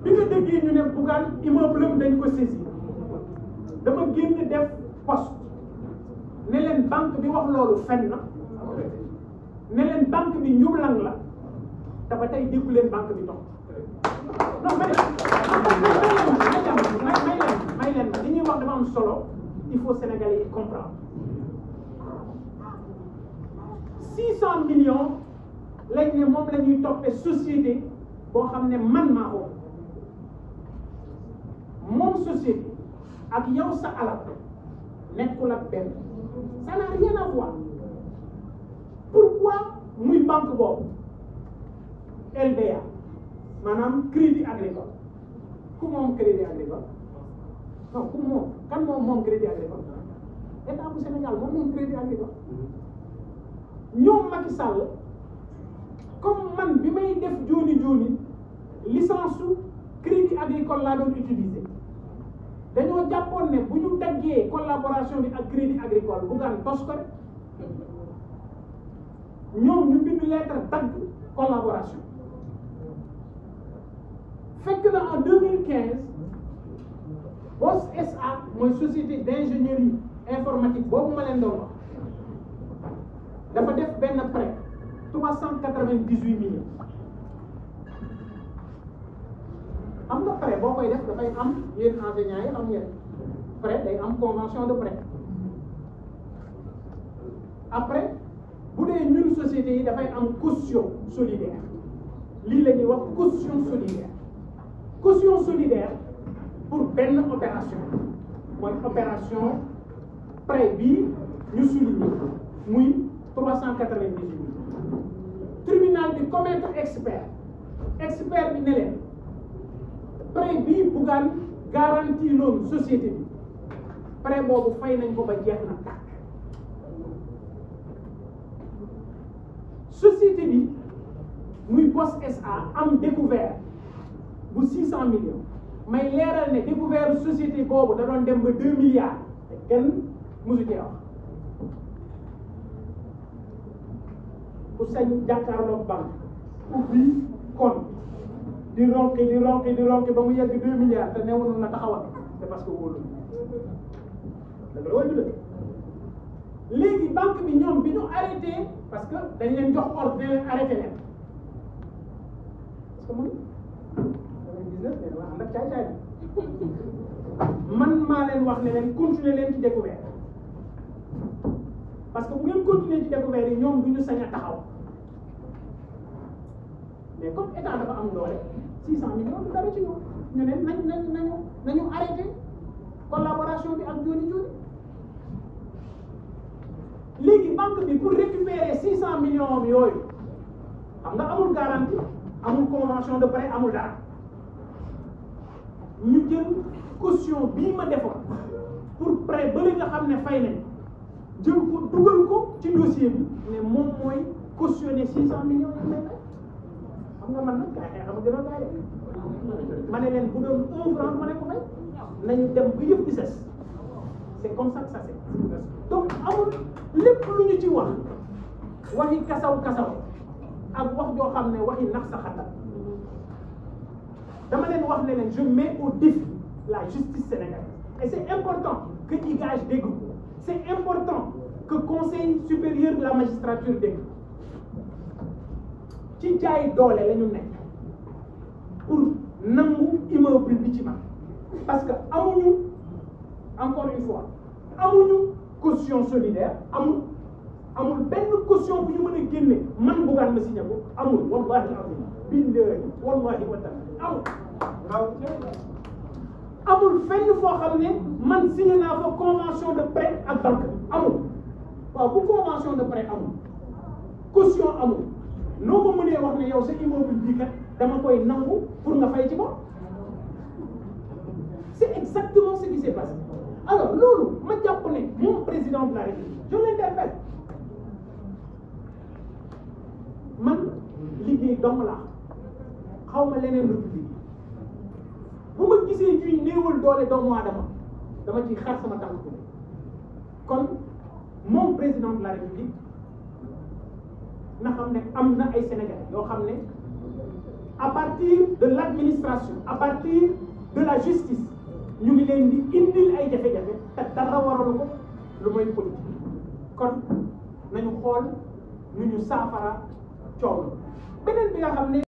bi nga déggee ñu ne Bougane immeuble am dañ ko saisir dama génn def poste ne leen banque bi wax loolu fen na ne leen banque bi njublang la te ba tey déggu leen banque bi toog non may leen li ñuy wax dafa am solo il faut Sénégalais yi comprendre 600 millions lañ ne moom la ñuy toppee société boo xam ne man maa ko moom société ak yow sa alal nekkul ak benn ça n'a rien à voir pourquoi muy banque boobu LDA maanaam crédit agricole ku moom crédit agricole non ku moom kan moom crédit agricole état bu Sénégal moom crédit agricole ñoom Macky Sall comme man bi may def jooni licence su crédit agricole laa doon utiliser dañoo jàppoon ne bu ñu daggee collaboration bi ak crédit agricole Bougane tos ko rek ñoom ñu bind lettre dagg collaboration fekk na en 2015 BOS SA mooy société d'ingénierie informatique boobu ma leen doon wax dafa def benn prêt 398 millions am nga prêt boo koy def dafay am yéen enseignants yi xam ngeen prêt day am convention de prêt après bu dee ñun sociétés yi dafay am caution solidaire lii la ñuy wax caution solidaire pour benn opération mooy opération prêt bii ñu souligné muy 398 tribunal bi commettre expert bi ne leen prêt bii Bougane garantie loolu société bi prêt boobu fay nañ ko ba jeex na tàkk société bi muy BOS SA am découvert bu 600 millions may leeral ne découvert société boobu da doon dem ba 2 milliards te kenn mosu cee wax ku sañ jàkkaarloog banque ubbi compte di ronki ba mu yegg 2 milliards te newoon na taxawal c'est parce que wóolu dëgg la wala du dëgg léegi banque bi ñoom bi ñu arrêté parce que dañ leen jox ordre ne leen arrêté leen parce que man ànd ak caay-caay man maa leen wax ne leen continuer leen ci découvert parce que bu ngeen continuer ci découvert yi ñoom du ñu sañ a taxaw mais comme état dafa am doole 600 millions du dara ci ñoom ñu ne nañu arrêté collaboration bi ak jooni léegi banque bi pour récupérer 600 millions yooyu xam nga amul garantie amul convention de prêt amul dara ñu jël caution bii ma defoon pour prêt ba nga xam ne fay nañ jël ko dugal ko ci dossier bi ne moom mooy cautionner 600 millions yi may xam nga man nag kay xam nga gën a gaay ma ne leen bu doon 1 franc ma ne ko fay nañu dem ba yëpp di ses c'est comme ça que ça c'est donc amul lépp lu ñu ci wax waxi kasaw ak wax joo xam ne waxi nax sa xatal dama leen wax ne leen je mets au défi la justice sénégalaise et c'est important que IGAJ dégg ko c'est important que conseil supérieur de la magistrature dégg ci jaay doole la ñu nekk pour nangu immeuble bi ci man parce que amuñu encore une fois amuñu caution solidaire amul benn caution bu ñu mën a génne man Bougane ma signé ko amul wallahi azim billahi wallahi wa taala amul fenn foo xam ne man signé naa fa convention de prêt ak banque amul waaw bu convention de prêt amul caution amul noo ma mënee wax ne yow sa immeuble bii kat dama koy nangu pour nga fay ci ko c'est exactement ce qui s'est passé alors loolu ma jàpp ne moom président de la République je l'interpelle man liggéey dong laa xaw ma leneen lu liggéey bu ma gisee ñuy néewal doole doomu aadama dama ciy xar sama tànk kon moom président de la République na xam ne am na ay Sénégalais yoo xam ne à partir de administration à partir de la justice ñu ngi leen di indil ay jafe-jafe te dara waral ko lu mooy politique kon nañu xool nu ñu saafara coow beneen bi nga xam ne